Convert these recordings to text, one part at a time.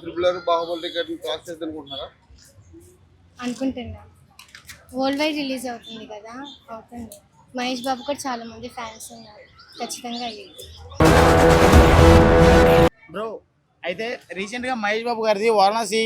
Triple R Baahubali రికార్డుని cross చేద్దాం అనుకుంటున్నారా? అనుకుంటున్నా. వరల్డ్ వైడ్ రిలీజ్ అవుతుంది కదా, అవుతుంది. మహేష్ బాబు కూడా చాలా మంది ఫ్యాన్స్ ఉన్నారు, ఖచ్చితంగా అయ్యింది. బ్రో, అయితే రీసెంట్ గా మహేష్ బాబు గారిది వారణాసి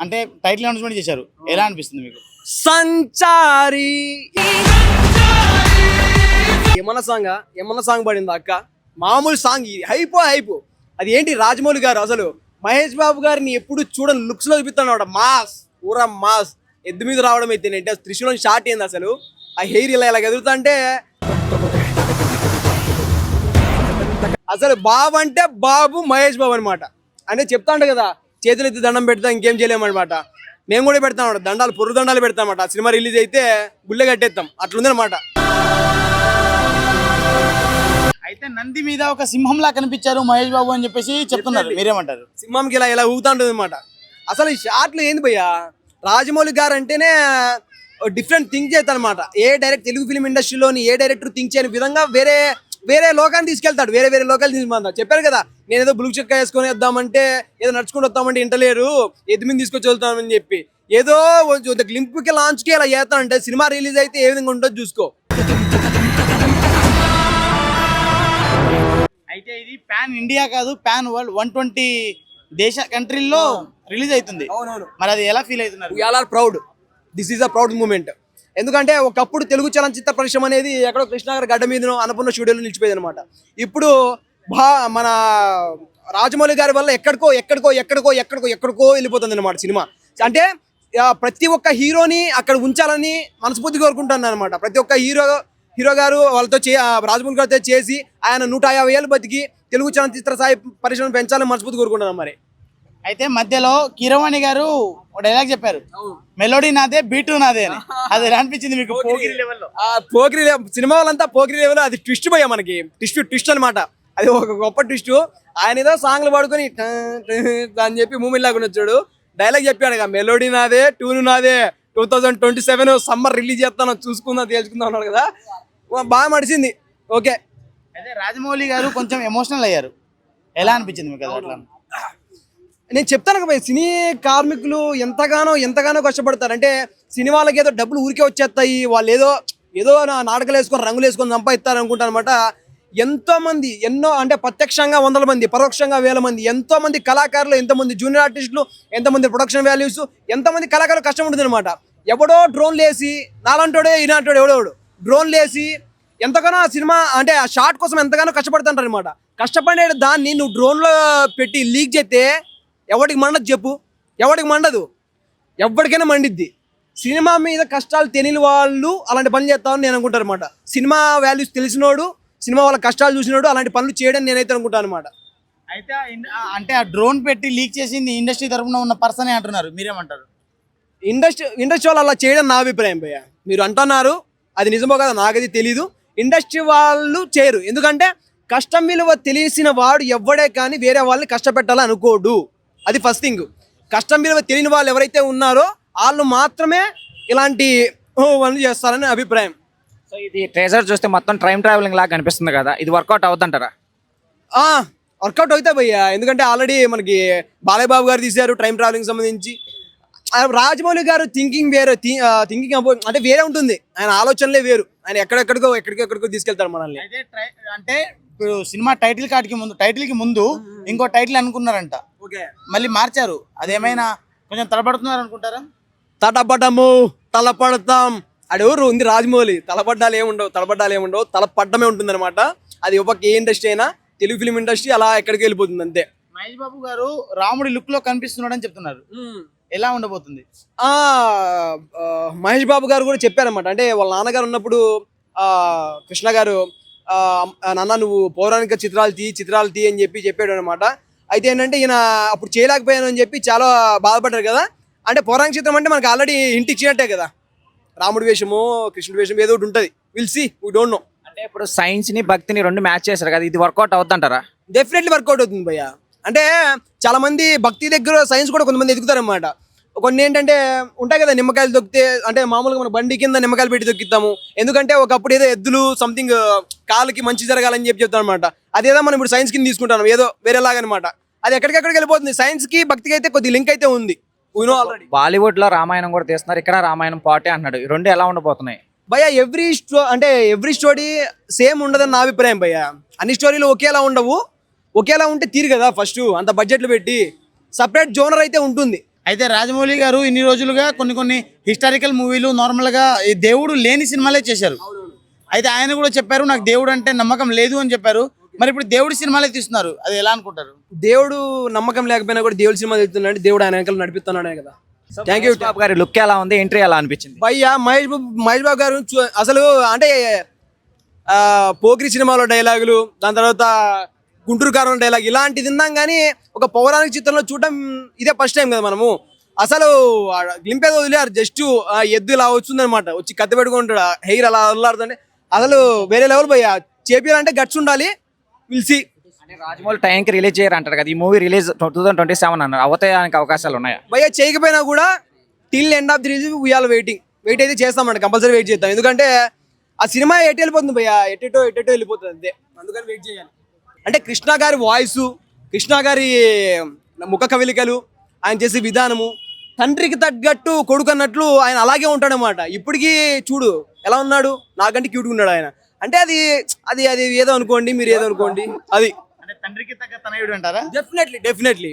అంటే టైటిల్ అనౌన్స్మెంట్ చేశారు. ఎలా అనిపిస్తుంది మీకు? సంచారి ఏమన్నా సాంగ్ పడింది అక్క, మామూలు సాంగ్, హైపు. అది ఏంటి, రాజమౌళి గారు అసలు మహేష్ బాబు గారిని ఎప్పుడు చూడని లుక్స్ లో చూపిస్తున్నాడు. మాస్, పూరా మాస్. ఎద్దు మీద రావడం అయితే ఏంటి, త్రిశూలం షార్ట్ ఏంది అసలు, ఆ హెయిర్ ఇలా ఎదుగుతా అంటే అసలు బాబు అంటే బాబు మహేష్ బాబు అనమాట. అంటే చెప్తా ఉంటా కదా, చేతులు ఎత్తి దండం పెడతా, ఇంకేం చేయలేమన్నమాట. మేము కూడా పెడతాం అన్నమాట, దండాలు, పొర్రు దండాలు పెడతాం అన్నమాట. ఆ సినిమా రిలీజ్ అయితే గుళ్ళె కట్టేస్తాం, అట్లుంది అనమాట. అయితే నంది మీద ఒక సింహంలా కనిపించారు మహేష్ బాబు అని చెప్పేసి చెప్తున్నారు, మీరేమంటారు? సింహంకి ఇలా ఊగుతా ఉంటుంది అనమాట. అసలు ఈ షాట్లు ఏంది భయ్యా, రాజమౌళి గారు అంటేనే డిఫరెంట్ థింక్ చేస్తాను అనమాట. ఏ డైరెక్ట్ తెలుగు ఫిల్మ్ ఇండస్ట్రీలోని ఏ డైరెక్టర్ థింక్ చేయని విధంగా వేరే లోకాన్ని తీసుకెళ్తాడు, వేరే లోకాలు తీసుకుంటాడు. చెప్పారు కదా, నేను ఏదో బ్లూ చెక్క వేసుకొని వద్దామంటే, ఏదో నడుచుకుంటూ వద్దామంటే ఇంటలేరు, ఎద్దు మీద తీసుకొచ్చి వెళ్తామని చెప్పి ఏదో గ్లింప్కి లాంచ్కి ఇలా చేస్తానంటే, సినిమా రిలీజ్ అయితే ఏ విధంగా ఉంటుందో చూసుకో. అయితే ఇది పాన్ ఇండియా కాదు, పాన్ వరల్డ్ 120 కంట్రీల్లో రిలీజ్ అవుతుంది. అవునవును. మరి అది ఎలా ఫీల్ అవుతున్నారు? We are are proud, this is a proud moment. ఎందుకంటే ఒకప్పుడు తెలుగు చలనచిత్ర పరిశ్రమ అనేది ఎక్కడో కృష్ణాగారి గడ్డ మీదనో అన్నపూర్ణ స్టూడియోలో నిలిచిపోయేది అనమాట. ఇప్పుడు మన రాజమౌళి గారి వల్ల ఎక్కడికో వెళ్ళిపోతుంది అనమాట సినిమా. అంటే ప్రతి ఒక్క హీరోని అక్కడ ఉంచాలని మనస్ఫూర్తి కోరుకుంటాను అనమాట. ప్రతి ఒక్క హీరో గారు వాళ్ళతో రాజమౌళి గారితో చేసి ఆయన 150 ఏళ్ళు బతికి తెలుగు చలనచిత్ర స్థాయి పరిశ్రమ పెంచాలని మనస్ఫూర్తి కోరుకుంటాను మరి. అయితే మధ్యలో కీరవాణి గారు ఒక డైలాగ్ చెప్పారు, మెలోడీ నాదే బీటు నాదే అని. అది ఎలా అనిపించింది మీకు? పోకిరి లెవెల్లో, పోకిరి సినిమా వాళ్ళంతా పోకిరి లెవెల్, అది ట్విస్ట్ పోయా మనకి, ట్విస్ట్ అనమాట. అది ఒక గొప్ప ట్విస్ట్. ఆయన ఏదో సాంగ్లు పాడుకొని అని చెప్పి మూవీ లాగా వచ్చాడు, డైలాగ్ చెప్పాడు, మెలోడీ నాదే, ట్యూన్ నాదే, 2027 సమ్మర్ రిలీజ్ చేస్తాను, చూసుకుందాం తేల్చుకుందాం అన్నాడు కదా, బాగా మడిచింది. ఓకే. అయితే రాజమౌళి గారు కొంచెం ఎమోషనల్ అయ్యారు, ఎలా అనిపించింది మీకు? అట్లా నేను చెప్తాను కదా, సినీ కార్మికులు ఎంతగానో కష్టపడతారు. అంటే సినిమాలకి ఏదో డబ్బులు ఊరికే వచ్చేస్తాయి, వాళ్ళు ఏదో నాటకాలు వేసుకొని రంగులు వేసుకొని సంపాదిస్తారు అనుకుంటారు అనమాట. ఎంతోమంది అంటే ప్రత్యక్షంగా 100 మంది, పరోక్షంగా 1000 మంది, ఎంతోమంది కళాకారులు, ఎంతమంది జూనియర్ ఆర్టిస్టులు, ఎంతమంది ప్రొడక్షన్ వాల్యూస్, ఎంతమంది కళాకారులు కష్టం ఉంటుంది అనమాట. ఎవడో డ్రోన్లు వేసి, నాలంటోడే ఈనాటోడు ఎవడోడు డ్రోన్లు వేసి ఎంతగానో ఆ సినిమా అంటే ఆ షాట్ కోసం ఎంతగానో కష్టపడుతుంటారు అనమాట. కష్టపడే దాన్ని నువ్వు డ్రోన్లో పెట్టి లీక్ చేస్తే ఎవరికి మండదు చెప్పు? ఎవరికి మండదు, ఎవరికైనా మండిద్ది. సినిమా మీద కష్టాలు తెలియని వాళ్ళు అలాంటి పనులు చేస్తామని నేను అనుకుంటాను అనమాట. సినిమా వాల్యూస్ తెలిసినోడు, సినిమా వాళ్ళ కష్టాలు చూసినోడు అలాంటి పనులు చేయడం నేనైతే అనుకుంటాను అనమాట. అయితే అంటే ఆ డ్రోన్ పెట్టి లీక్ చేసింది ఇండస్ట్రీ తరఫున ఉన్న పర్సనే అంటున్నారు, మీరేమంటారు? ఇండస్ట్రీ వాళ్ళు అలా చేయడం నా అభిప్రాయం భయ్య. మీరు అంటున్నారు, అది నిజమో కదా నాకది తెలీదు. ఇండస్ట్రీ వాళ్ళు చేయరు, ఎందుకంటే కష్టం విలువ తెలిసిన వాడు ఎవడే కానీ వేరే వాళ్ళని కష్టపెట్టాలని అనుకోడు. అది ఫస్ట్ థింగ్. కష్టం విలువ తెలియని వాళ్ళు ఎవరైతే ఉన్నారో వాళ్ళు మాత్రమే ఇలాంటి పనులు చేస్తారని అభిప్రాయం. సో ఇది ట్రేజర్ చూస్తే మొత్తం టైం ట్రావెలింగ్ లాగా కనిపిస్తుంది కదా, ఇది వర్కౌట్ అవుతుంటారా? వర్కౌట్ అవుతాయి భయ్య, ఎందుకంటే ఆల్రెడీ మనకి బాలయ్య బాబు గారు తీశారు టైం ట్రావెలింగ్ సంబంధించి. రాజమౌళి గారు థింకింగ్ వేరే, థింకింగ్ అంటే వేరే ఉంటుంది, ఆయన ఆలోచనలే వేరు. ఆయన ఎక్కడికెక్కడికో తీసుకెళ్తారు మనల్ని. అయితే అంటే ఇప్పుడు సినిమా టైటిల్ కి ముందు ఇంకో టైటిల్ అనుకున్నారంట, మళ్ళీ మార్చారు. అదేమైనా కొంచెం తలపడుతున్నారు అనుకుంటారా? తలపడతాం అడెవరు ఉంది రాజమౌళి. తలపడ్డాలు ఏముండవు, తలపడ్డమే ఉంటుంది అనమాట. అది ఒక ఏ ఇండస్ట్రీ అయినా, తెలుగు ఫిల్మ్ ఇండస్ట్రీ అలా ఎక్కడికి వెళ్ళిపోతుంది అంతే. మహేష్ బాబు గారు రాముడి లుక్ లో కనిపిస్తున్నాడు అని చెప్తున్నారు, ఎలా ఉండబోతుంది? మహేష్ బాబు గారు కూడా చెప్పారనమాట. అంటే వాళ్ళ నాన్నగారు ఉన్నప్పుడు కృష్ణ గారు, నాన్న నువ్వు పౌరాణిక చిత్రాలు తీ అని చెప్పాడు అనమాట. అయితే ఏంటంటే ఈయన అప్పుడు చేయలేకపోయాను అని చెప్పి చాలా బాధపడ్డారు కదా. అంటే పౌరాణిక చిత్రం అంటే మనకు ఆల్రెడీ ఇంటికి ఇచ్చినట్టే కదా, రాముడి వేషము, కృష్ణుడి వేషం ఏదో ఒకటి ఉంటుంది. Will see, we don't know. అంటే ఇప్పుడు సైన్స్ ని భక్తిని రెండు మ్యాచ్ చేశారు కదా, ఇది వర్కౌట్ అవుతుంటారా? డెఫినెట్లీ వర్కౌట్ అవుతుంది భయ్య. అంటే చాలా మంది భక్తి దగ్గర సైన్స్ కూడా కొంతమంది ఎదుగుతారనమాట. కొన్ని ఏంటంటే ఉంటాయి కదా, నిమ్మకాయలు దొక్కితే అంటే మామూలుగా మన బండి కింద నిమ్మకాయలు పెట్టి దొక్కిస్తాము, ఎందుకంటే ఒకప్పుడు ఏదో ఎద్దులు సంథింగ్ కాలుకి మంచి జరగాలని చెప్తాను అనమాట. అదేదో మనం ఇప్పుడు సైన్స్ కింద తీసుకుంటాం, ఏదో వేరేలాగా అనమాట. అది ఎక్కడికెక్కడికి వెళ్ళిపోతుంది. సైన్స్ కి భక్తికి అయితే కొద్ది లింక్ అయితే ఉంది. ఆల్రెడీ బాలీవుడ్ లో రామాయణం కూడా తీస్తున్నారు, ఇక్కడ రామాయణం పాటే అన్నాడు. ఈ రెండు ఎలా ఉండబోతున్నాయి భయ్య? ఎవ్రీ స్టోరీ సేమ్ ఉండదని నా అభిప్రాయం భయ్య. అన్ని స్టోరీలు ఒకేలా ఉండవు. ఒకేలా ఉంటే తీరు కదా, ఫస్ట్ అంత బడ్జెట్లు పెట్టి సపరేట్ జోనర్ అయితే ఉంటుంది. అయితే రాజమౌళి గారు ఇన్ని రోజులుగా కొన్ని హిస్టారికల్ మూవీలు నార్మల్గా ఈ దేవుడు లేని సినిమాలే చేశారు. అయితే ఆయన కూడా చెప్పారు నాకు దేవుడు అంటే నమ్మకం లేదు అని చెప్పారు. మరి ఇప్పుడు దేవుడి సినిమాలే తీస్తున్నారు, అది ఎలా అనుకుంటారు? దేవుడు నమ్మకం లేకపోయినా కూడా దేవుడి సినిమా తీస్తున్నాడు, దేవుడు ఆయన వెనకాల నడిపిస్తున్నాడే కదా. Thank you. బాబు గారి లుక్ ఎలా ఉంది, ఎంట్రీ ఎలా అనిపించింది? భయ్య మహేష్ బాబు గారు అసలు అంటే పోకిరి సినిమాలో డైలాగులు, దాని తర్వాత గుంటూరు కారం డైలాగ్ ఇలాంటిది విన్నాం కానీ ఒక పౌరాణిక చిత్రంలో చూడటం ఇదే ఫస్ట్ టైం కదా మనము. అసలు గ్లింపేదో వదిలేరు, జస్ట్ ఎద్దు ఇలా వచ్చిందనమాట, వచ్చి కత్తి పెట్టుకుంటాడు, హెయిర్ అలా వదిలాడుతుంటే అసలు వేరే లెవెల్ భయ్య. చేపియాలంటే గట్స్ ఉండాలి. విల్సి అంటే రాజమౌళి టైంకి రిలీజ్ చేయరు అంటారు కదా, ఈ మూవీ రిలీజ్ 2027 అన్నారు, అవతానికి అవకాశాలు ఉన్నాయా? భయ్య చేయకపోయినా కూడా till end of the release we are wait అయితే చేస్తామంట, కంపల్సరీ వెయిట్ చేద్దాం. ఎందుకంటే ఆ సినిమా ఎటు వెళ్ళిపోతుంది భయ్య, ఎటెటో వెళ్ళిపోతుంది అంతే, అందుకని వెయిట్ చేయాలి. అంటే కృష్ణ గారి వాయిస్, కృష్ణ గారి ముఖ కవలికలు, ఆయన చేసే విధానము, తండ్రికి తగ్గట్టు కొడుకు అన్నట్లు ఆయన అలాగే ఉంటాడనమాట. ఇప్పటికీ చూడు ఎలా ఉన్నాడు, నాకంటే క్యూట్గా ఉన్నాడు ఆయన. అంటే అది అది అది ఏదో అనుకోండి, మీరు ఏదో అనుకోండి, అది అంటే తండ్రికి తగ్గ తనయుడు అంటారా? డెఫినెట్లీ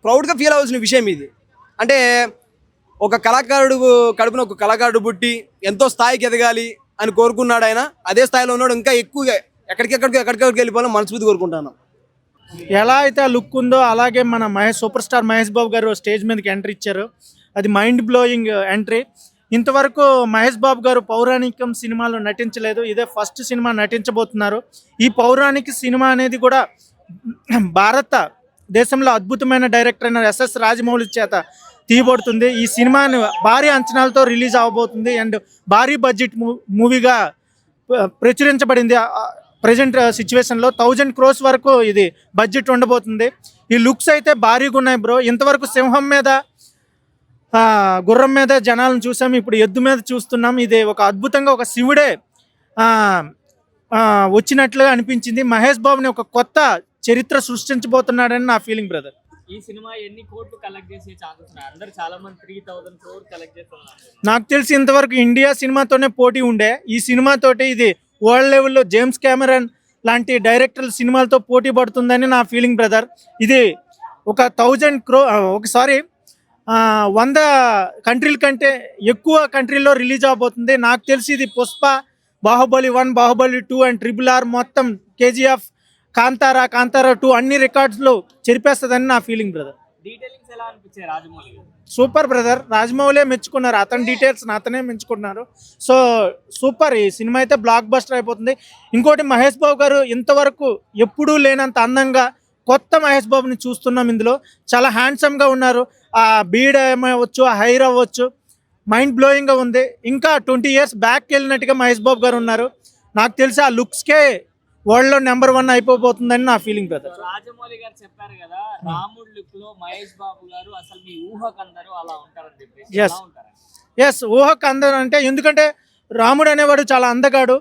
ప్రౌడ్గా ఫీల్ అవ్వాల్సిన విషయం ఇది. అంటే ఒక కళాకారుడు కడుపున ఒక కళాకారుడు పుట్టి ఎంతో స్థాయికి ఎదగాలి అని కోరుకున్నాడు ఆయన. అదే స్థాయిలో ఉన్నాడు, ఇంకా ఎక్కువగా ఎక్కడికెక్కడికి వెళ్ళిపోవాలని మనస్ఫూర్తి కోరుకుంటాను. ఎలా అయితే ఆ లుక్ ఉందో అలాగే మన సూపర్ స్టార్ మహేష్ బాబు గారు స్టేజ్ మీదకి ఎంట్రీ ఇచ్చారు. అది మైండ్ బ్లోయింగ్ ఎంట్రీ. ఇంతవరకు మహేష్ బాబు గారు పౌరాణికం సినిమాలో నటించలేదు, ఇదే ఫస్ట్ సినిమా నటించబోతున్నారు. ఈ పౌరాణిక సినిమా అనేది కూడా భారత దేశంలో అద్భుతమైన డైరెక్టర్ అయిన ఎస్ఎస్ రాజమౌళి చేత తీయబడుతుంది. ఈ సినిమాని భారీ అంచనాలతో రిలీజ్ అవబోతుంది అండ్ భారీ బడ్జెట్ మూవీగా ప్రచురించబడింది. ప్రజెంట్ సిచ్యువేషన్లో 1000 crores వరకు ఇది బడ్జెట్ ఉండబోతుంది. ఈ లుక్స్ అయితే భారీగా ఉన్నాయి బ్రో. ఇంతవరకు సింహం మీద, గుర్రం మీద జనాలను చూసాం, ఇప్పుడు ఎద్దు మీద చూస్తున్నాం. ఇది ఒక అద్భుతంగా ఒక శివుడే వచ్చినట్లుగా అనిపించింది. మహేష్ బాబుని ఒక కొత్త చరిత్ర సృష్టించబోతున్నాడని నా ఫీలింగ్ బ్రదర్. ఈ సినిమా ఎన్ని కోట్లు కలెక్ట్ చేసే ఛాన్సెస్ ఉన్నాయి? అందరూ చాలా మంది 3000 crores కలెక్ట్ చేస్తున్నారు. నాకు తెలిసి ఇంతవరకు ఇండియా సినిమాతోనే పోటీ ఉండే, ఈ సినిమాతోటి ఇది వరల్డ్ లెవెల్లో జేమ్స్ కెమెరన్ లాంటి డైరెక్టర్ల సినిమాలతో పోటీ పడుతుందని నా ఫీలింగ్ బ్రదర్. ఇది ఒక 100 కంట్రీల కంటే ఎక్కువ కంట్రీల్లో రిలీజ్ అవబోతుంది. నాకు తెలిసి ఇది పుష్ప, బాహుబలి 1, బాహుబలి 2 అండ్ RRR మొత్తం, KGF, కాంతారా 2 అన్ని రికార్డ్స్లో చెరిపేస్తుందని నా ఫీలింగ్ బ్రదర్. డీటెయిలింగ్స్ ఎలా అనిపించాయి రాజమౌళి గారు? Super brother. రాజమౌళే మెచ్చుకున్నారు, అతని డీటెయిల్స్ అతనే మెచ్చుకున్నారు. సో సూపర్, ఈ సినిమా అయితే బ్లాక్ బస్టర్ అయిపోతుంది. ఇంకోటి మహేష్ బాబు గారు ఇంతవరకు ఎప్పుడూ లేనంత అందంగా కొత్త మహేష్ బాబుని చూస్తున్నాం. ఇందులో చాలా హ్యాండ్సమ్గా ఉన్నారు. ఆ బీడ్ అవ్వచ్చు, ఆ హెయిర్ అవ్వచ్చు, మైండ్ బ్లోయింగ్గా ఉంది. ఇంకా 20 years బ్యాక్ వెళ్ళినట్టుగా మహేష్ బాబు గారు ఉన్నారు. నాకు తెలిసి ఆ లుక్స్కే వరల్డ్లో నెంబర్ 1 అయిపోతుందని నా ఫీలింగ్ బ్రదర్. రాజమౌళి గారు చెప్పారు కదా, రాముడు లుక్ లో మహేష్ బాబు గారు అసలు మీ ఊహకందరూ అలా ఉంటారని చెప్పేసి. ఎస్, ఊహకు అందరు అంటే, ఎందుకంటే రాముడు అనేవాడు చాలా అందగాడు.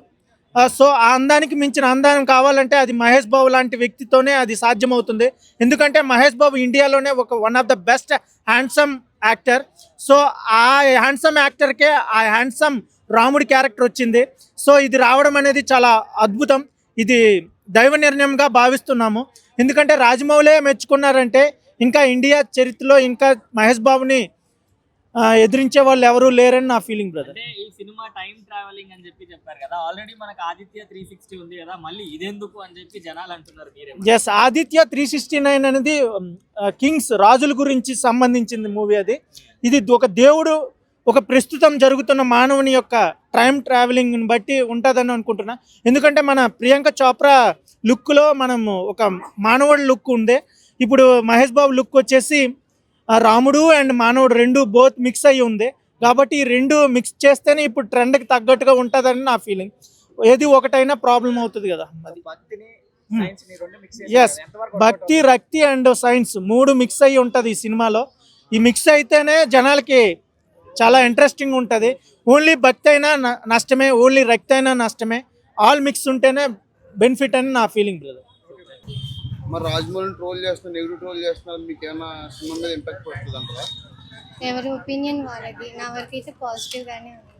సో ఆ అందానికి మించిన అందం కావాలంటే అది మహేష్ బాబు లాంటి వ్యక్తితోనే అది సాధ్యమవుతుంది. ఎందుకంటే మహేష్ బాబు ఇండియాలోనే one of the best handsome actor. So ఆ హ్యాండ్సమ్ యాక్టర్కే ఆ హ్యాండ్సమ్ రాముడి క్యారెక్టర్ వచ్చింది. సో ఇది రావడం అనేది చాలా అద్భుతం. ఇది దైవ నిర్ణయంగా భావిస్తున్నాము. ఎందుకంటే రాజమౌళే మెచ్చుకున్నారంటే ఇంకా ఇండియా చరిత్రలో ఇంకా మహేష్ బాబుని ఎదిరించే వాళ్ళు ఎవరూ లేరని నా ఫీలింగ్ బ్రదర్. అంటే ఈ సినిమా టైం ట్రావెలింగ్ అని చెప్పారు కదా, ఆల్రెడీ మనకు ఆదిత్య 360 ఉంది కదా, మళ్ళీ ఇదెందుకు అని చెప్పి జనాలు అంటున్నారు. ఎస్, ఆదిత్య 369 అనేది కింగ్స్, రాజుల గురించి సంబంధించింది మూవీ. ఇది ఒక దేవుడు, ఒక ప్రస్తుతం జరుగుతున్న మానవుని యొక్క టైం ట్రావెలింగ్ని బట్టి ఉంటుందని అనుకుంటున్నా. ఎందుకంటే మన ప్రియాంక చోప్రా లుక్లో మనము ఒక మానవుడి లుక్ ఉంది. ఇప్పుడు మహేష్ బాబు లుక్ వచ్చేసి రాముడు అండ్ మానవుడు రెండు బోత్ మిక్స్ అయ్యి ఉంది. కాబట్టి ఈ రెండు మిక్స్ చేస్తేనే ఇప్పుడు ట్రెండ్కి తగ్గట్టుగా ఉంటుందని నా ఫీలింగ్. ఏది ఒకటైనా ప్రాబ్లం అవుతుంది కదా. ఎస్, భక్తి, రక్తి అండ్ సైన్స్ 3 మిక్స్ అయ్యి ఉంటుంది ఈ సినిమాలో. ఈ మిక్స్ అయితేనే జనాలకి చాలా ఇంట్రెస్టింగ్ ఉంటుంది. ఓన్లీ భక్తి అయినా నష్టమే, ఓన్లీ రక్తి అయినా నష్టమే. ఆల్ మిక్స్ ఉంటేనే బెనిఫిట్ అని నా ఫీలింగ్ బ్రదర్. మరి రాజమౌళిని ట్రోల్ చేస్తున్నారు, నెగిటివ్ ట్రోల్ చేస్తున్నారు, మీకు ఏమైనా సినిమా మీద ఇంపాక్ట్ పడుతుంది అంటారా? ఎవరి ఒపీనియన్ వాళ్ళది. నా వరకు అయితే పాజిటివ్గానే ఉంది.